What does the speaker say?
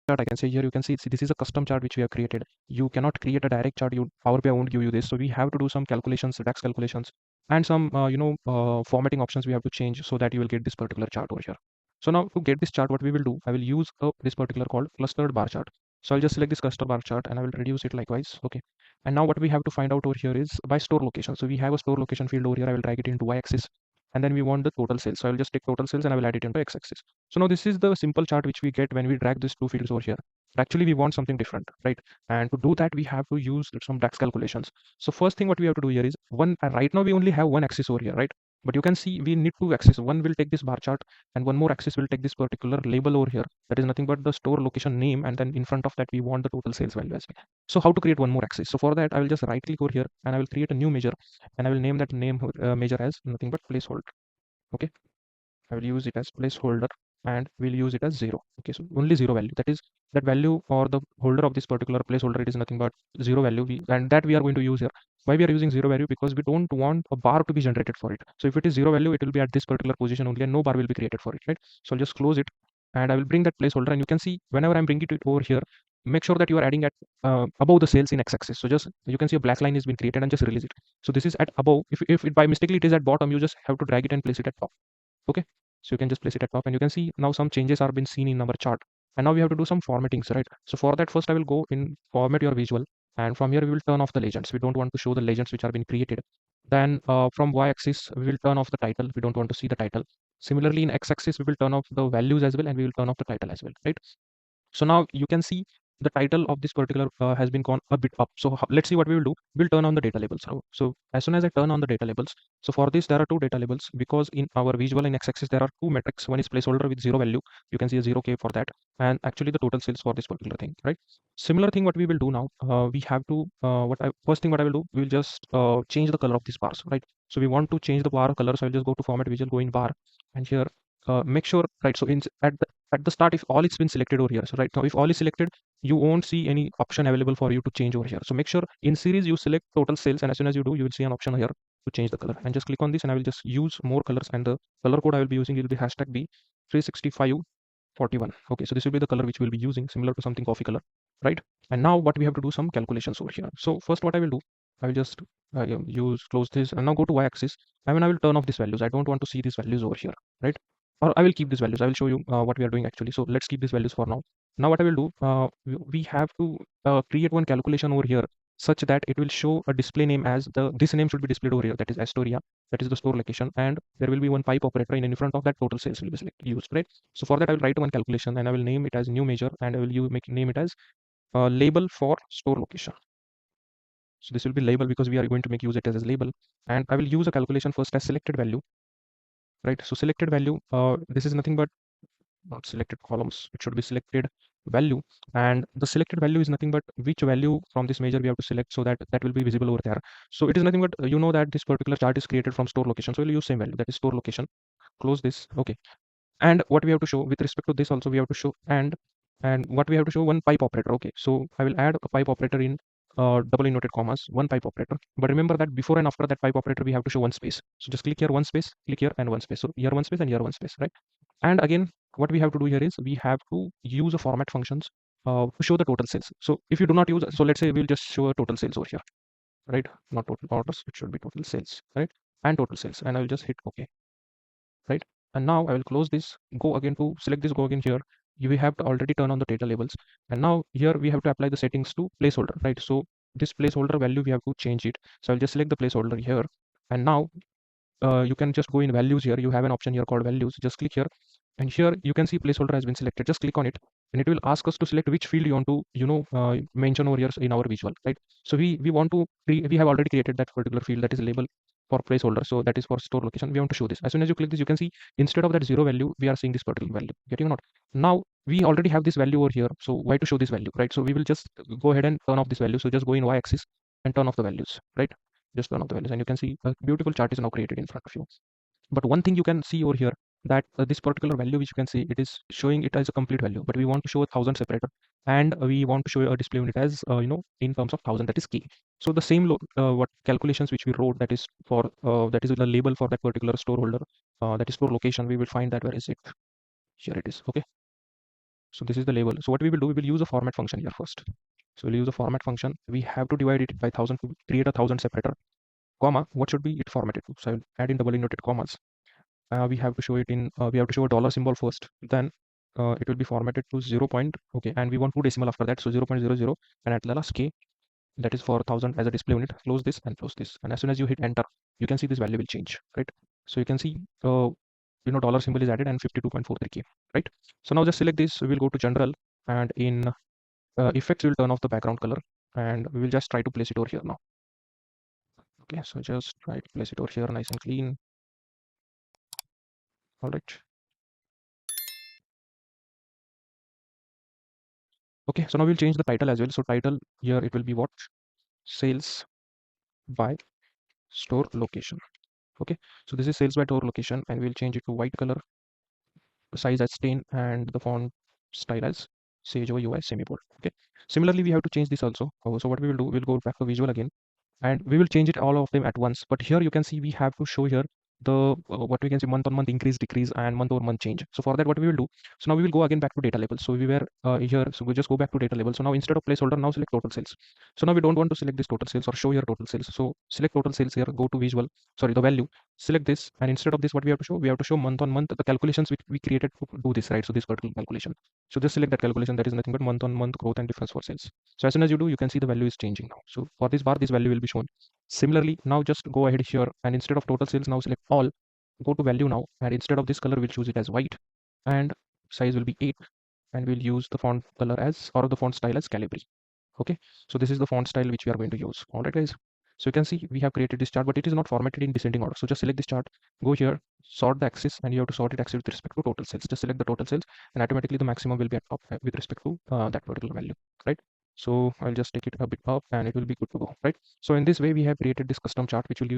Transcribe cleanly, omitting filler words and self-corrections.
chart, I can say here you can see this is a custom chart which we have created. You cannot create a direct chart. Power BI won't give you this, so we have to do some calculations, DAX calculations, and some formatting options we have to change so that you will get this particular chart over here. So now to get this chart, what we will do, I will use this particular called clustered bar chart. So I'll just select this cluster bar chart and I will reduce it likewise. Okay. And now what we have to find out over here is by store location. So we have a store location field over here. I will drag it into y-axis, and then we want the total sales. So I will just take total sales and I will add it into x-axis. So now this is the simple chart which we get when we drag these two fields over here. But actually we want something different, right? And to do that, we have to use some DAX calculations. So first thing what we have to do here is right now we only have one axis over here, right? But you can see we need two axes. One will take this bar chart and one more axis will take this particular label over here. That is nothing but the store location name, and then in front of that we want the total sales value as well. So how to create one more axis? So for that I will just right click over here and I will create a new measure, and I will name that measure as nothing but placeholder. Okay, I will use it as placeholder and we'll use it as 0. Okay, so only 0 value, that is that value for the holder of this particular placeholder, it is nothing but 0 value, and that we are going to use here. Why we are using 0 value? Because we don't want a bar to be generated for it. So if it is 0 value, it will be at this particular position only and no bar will be created for it, right? So I'll just close it and I will bring that placeholder, and you can see whenever I'm bringing it over here, make sure that you are adding at above the sales in x-axis. So just you can see a black line has been created and just release it. So this is at above. If it by mistakenly it is at bottom, you just have to drag it and place it at top. Okay, so you can just place it at top, and you can see now some changes are been seen in our chart. And now we have to do some formattings, right? So for that, first I will go in format your visual, and from here we will turn off the legends. We don't want to show the legends which are being created. Then from y-axis we will turn off the title. We don't want to see the title. Similarly in x-axis we will turn off the values as well, and we will turn off the title as well, right? So now you can see the title of this particular has been gone a bit up. So let's see what we will do. We'll turn on the data labels. So as soon as I turn on the data labels, so for this there are two data labels, because in our visual in x-axis there are two metrics. One is placeholder with 0 value. You can see a 0K for that, and actually the total sales for this particular thing, right? Similar thing what we will do now, we have to first thing what I will do, we will just change the color of these bars, right? So we want to change the bar color. So I'll just go to format visual, go in bar, and here make sure, right? So at the start, if all it's been selected over here, so right now if all is selected, you won't see any option available for you to change over here. So make sure in series you select total sales, and as soon as you do, you will see an option here to change the color, and just click on this, and I will just use more colors, and the color code I will be using will be hashtag B 36541. Okay, so this will be the color which we'll be using, similar to something coffee color, right? And now what we have to do some calculations over here. So first what I will do, I will just close this, and now go to y-axis. I mean, I will turn off these values. I don't want to see these values over here, right? Or I will keep these values. I will show you what we are doing actually. So let's keep these values for now. Now what I will do, we have to create one calculation over here such that it will show a display name as this name should be displayed over here. That is Astoria. That is the store location, and there will be one pipe operator in front of that. Total sales will be used, right? So for that I will write one calculation, and I will name it as new measure, and I will name it as label for store location. So this will be label because we are going to use it as label, and I will use a calculation first as selected value, right? So selected value, this is nothing but not selected columns, it should be selected value, and the selected value is nothing but which value from this measure we have to select, so that that will be visible over there. So it is nothing but you know that this particular chart is created from store location, so we'll use same value, that is store location. Close this. Okay, and what we have to show with respect to this also, we have to show and what we have to show, one pipe operator. Okay, so I will add a pipe operator in double inverted commas, one pipe operator. But remember that before and after that pipe operator we have to show one space. So just click here, one space, click here, and one space. So here one space and here one space, right? And again, what we have to do here is we have to use a format functions to show the total sales. So if you do not use, so let's say we'll just show a total sales over here, right? Not total orders, it should be total sales, right? And total sales, and I will just hit OK, right? And now I will close this, go again to select this, go again here. You have to already turn on the data labels, and now here we have to apply the settings to placeholder, right? So this placeholder value we have to change it. So I'll just select the placeholder here, and now you can just go in values here. You have an option here called values. Just click here, and here you can see placeholder has been selected. Just click on it, and it will ask us to select which field you want to mention over here in our visual, right? So we want to we have already created that particular field, that is label for placeholder. So that is for store location. We want to show this. As soon as you click this, you can see instead of that 0 value, we are seeing this particular value. Getting or not? Now we already have this value over here. So why to show this value, right? So we will just go ahead and turn off this value. So just go in y-axis and turn off the values, right? Just turn off the values, and you can see a beautiful chart is now created in front of you. But one thing you can see over here, that this particular value which you can see, it is showing it as a complete value, but we want to show 1,000 separator, and we want to show a display unit as in terms of 1,000, that is K. So the same what calculations which we wrote, that is for that is the label for that particular store holder, that is store location, we will find that where is it, here it is. Okay, So this is the label. So what we will do, we will use a format function here first. So we'll use a format function. We have to divide it by 1000 to create a 1000 separator. Comma, what should be it formatted to? So I will add in double inverted commas. We have to show it in, we have to show a dollar symbol first. Then it will be formatted to 0 point, okay, and we want 2 decimal after that. So 0.00, and at the last k, that is for 1000 as a display unit. Close this and close this. And as soon as you hit enter, you can see this value will change, right? So you can see, dollar symbol is added and 52.43k, right? So now just select this. We will go to general, and in effects, we'll turn off the background color, and we will just try to place it over here now. Okay, so just try to place it over here nice and clean. All right. Okay, so now we'll change the title as well. So title here, it will be what? Sales by store location. Okay, so this is sales by store location, and we'll change it to white color, size as 10, and the font style as Sage over UI semi-bold. Okay, similarly we have to change this also. So what we will do, we'll go back to visual again, and we will change it all of them at once. But here you can see we have to show here the what we can say month on month increase, decrease, and month over month change. So for that, what we will do, so now we will go again back to data label. So we were here, so we just go back to data label. So now instead of placeholder, now select total sales. So now we don't want to select this total sales or show here total sales. So select total sales here, go to visual, sorry, the value, select this, and instead of this, what we have to show, we have to show month on month the calculations which we created to do this, right? So this particular calculation. So just select that calculation, that is nothing but month on month growth and difference for sales. So as soon as you do, you can see the value is changing now. So for this bar, this value will be shown. Similarly, now just go ahead here, and instead of total sales, now select all, go to value now, and instead of this color, we'll choose it as white, and size will be 8, and we'll use the font color as, or the font style as Calibri. Okay, so this is the font style which we are going to use. All right, guys. So you can see we have created this chart, but it is not formatted in descending order. So just select this chart, go here, sort the axis, and you have to sort it axis with respect to total sales. Just select the total sales, and automatically the maximum will be at top with respect to that particular value, right? So I'll just take it a bit up, and it will be good to go, right? So in this way, we have created this custom chart which will give